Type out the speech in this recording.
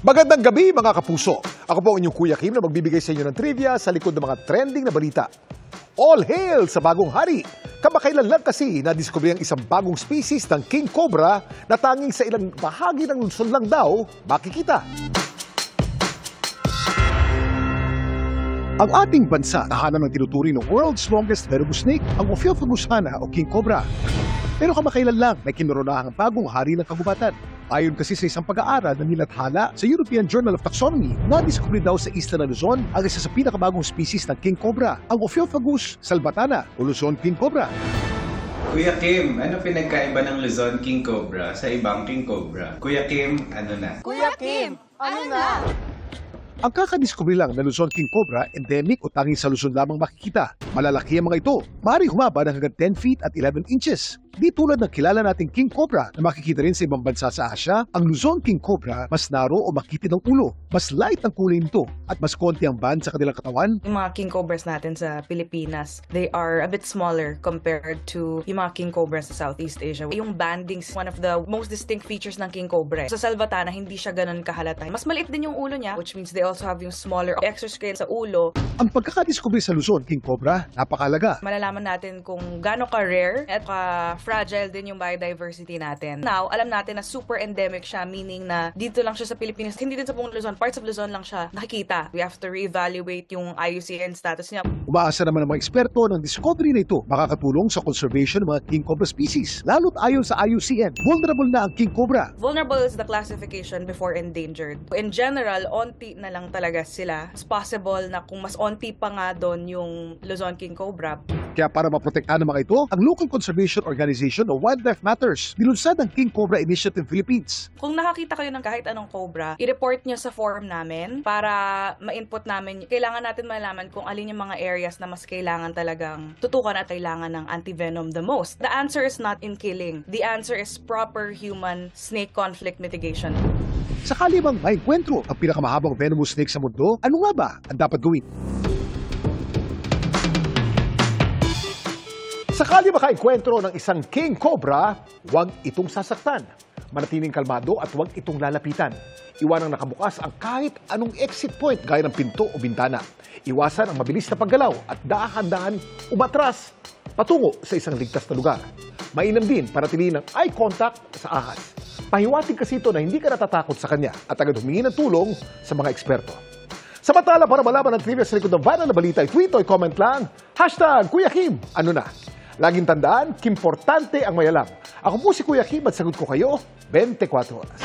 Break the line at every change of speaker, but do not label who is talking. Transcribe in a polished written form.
Magandang gabi mga kapuso. Ako po ang inyong Kuya Kim na magbibigay sa inyo ng trivia sa likod ng mga trending na balita. All hail sa bagong hari! Kamakailan lang kasi nadiskubre ang isang bagong species ng king cobra na tanging sa ilang bahagi ng Luzon lang daw makikita. Ang ating bansa tahanan ng tinuturing ng world's longest venomous snake, ang Ophiophagus hana o king cobra. Pero kamakailan lang may kinuronahang bagong hari ng kagubatan. Ayon kasi sa isang pag-aaral na nilathala sa European Journal of Taxonomy, nadiskubre daw sa isla ng Luzon ang isa sa pinakabagong species ng king cobra, ang Ophiophagus salvatana o Luzon king cobra.
Kuya Kim, ano pinagkaiba ng Luzon king cobra sa ibang king cobra? Kuya Kim, ano na?
Kuya Kim, ano na?
Ang kakadiskubre lang na Luzon king cobra, endemic o tanging sa Luzon lamang makikita. Malalaki ang mga ito, maaaring humaba ng hanggang 10 feet at 11 inches. Di tulad ng kilala nating king cobra na makikita rin sa ibang bansa sa Asia, ang Luzon king cobra mas naro o makitid ang ulo, mas light ang kulay nito at mas konti ang band sa kanilang katawan.
Yung mga king cobras natin sa Pilipinas, they are a bit smaller compared to yung mga king cobras sa Southeast Asia. Yung banding is one of the most distinct features ng king cobra. Sa salvatana, hindi siya ganun kahalata. Mas maliit din yung ulo niya, which means they also have yung smaller exoskeleton sa ulo.
Ang pagkakadiskubre sa Luzon king cobra, napakalaga.
Malalaman natin kung gaano ka-rare at ka-fragile din yung biodiversity natin. Now, alam natin na super endemic siya, meaning na dito lang siya sa Pilipinas, hindi din sa buong Luzon, parts of Luzon lang siya nakikita. We have to reevaluate yung IUCN status niya.
Umaasa naman ang mga eksperto ng discovery na ito makakatulong sa conservation ng mga king cobra species. Lalo't ayon sa IUCN, vulnerable na ang king cobra.
Vulnerable is the classification before endangered. In general, onti na lang talaga sila. It's possible na kung mas onti pa nga doon yung Luzon king cobra.
Kaya para maprotektahan ng mga ito, ang Local Conservation Organization o Wildlife Matters, nilunsad ang King Cobra Initiative Philippines.
Kung nakakita kayo ng kahit anong cobra, i-report nyo sa forum namin para ma-input namin. Kailangan natin malaman kung alin yung mga areas na mas kailangan talagang tutukan at kailangan ng antivenom the most. The answer is not in killing. The answer is proper human-snake conflict mitigation.
Sakali bang maengkwentro ang pinakamahabang venomous snake sa mundo, ano nga ba ang dapat gawin? Sakali makaengkwentro ng isang king cobra, huwag itong sasaktan. Manatiling kalmado at huwag itong lalapitan. Iwanang nakabukas ang kahit anong exit point gaya ng pinto o bintana. Iwasan ang mabilis na paggalaw at dahan-dahan umatras patungo sa isang ligtas na lugar. Mainam din panatilihin ng eye contact sa ahas. Pahiwatig kasi ito na hindi ka natatakot sa kanya at agad humingi ng tulong sa mga eksperto. Samantala, para malaman ang trivia sa likod ng viral na balita, i-tweet o i-comment lang, #Kuya Kim, ano na? Laging tandaan, kimportante ang may alam. Ako po si Kuya Kim at sagot ko kayo 24 oras.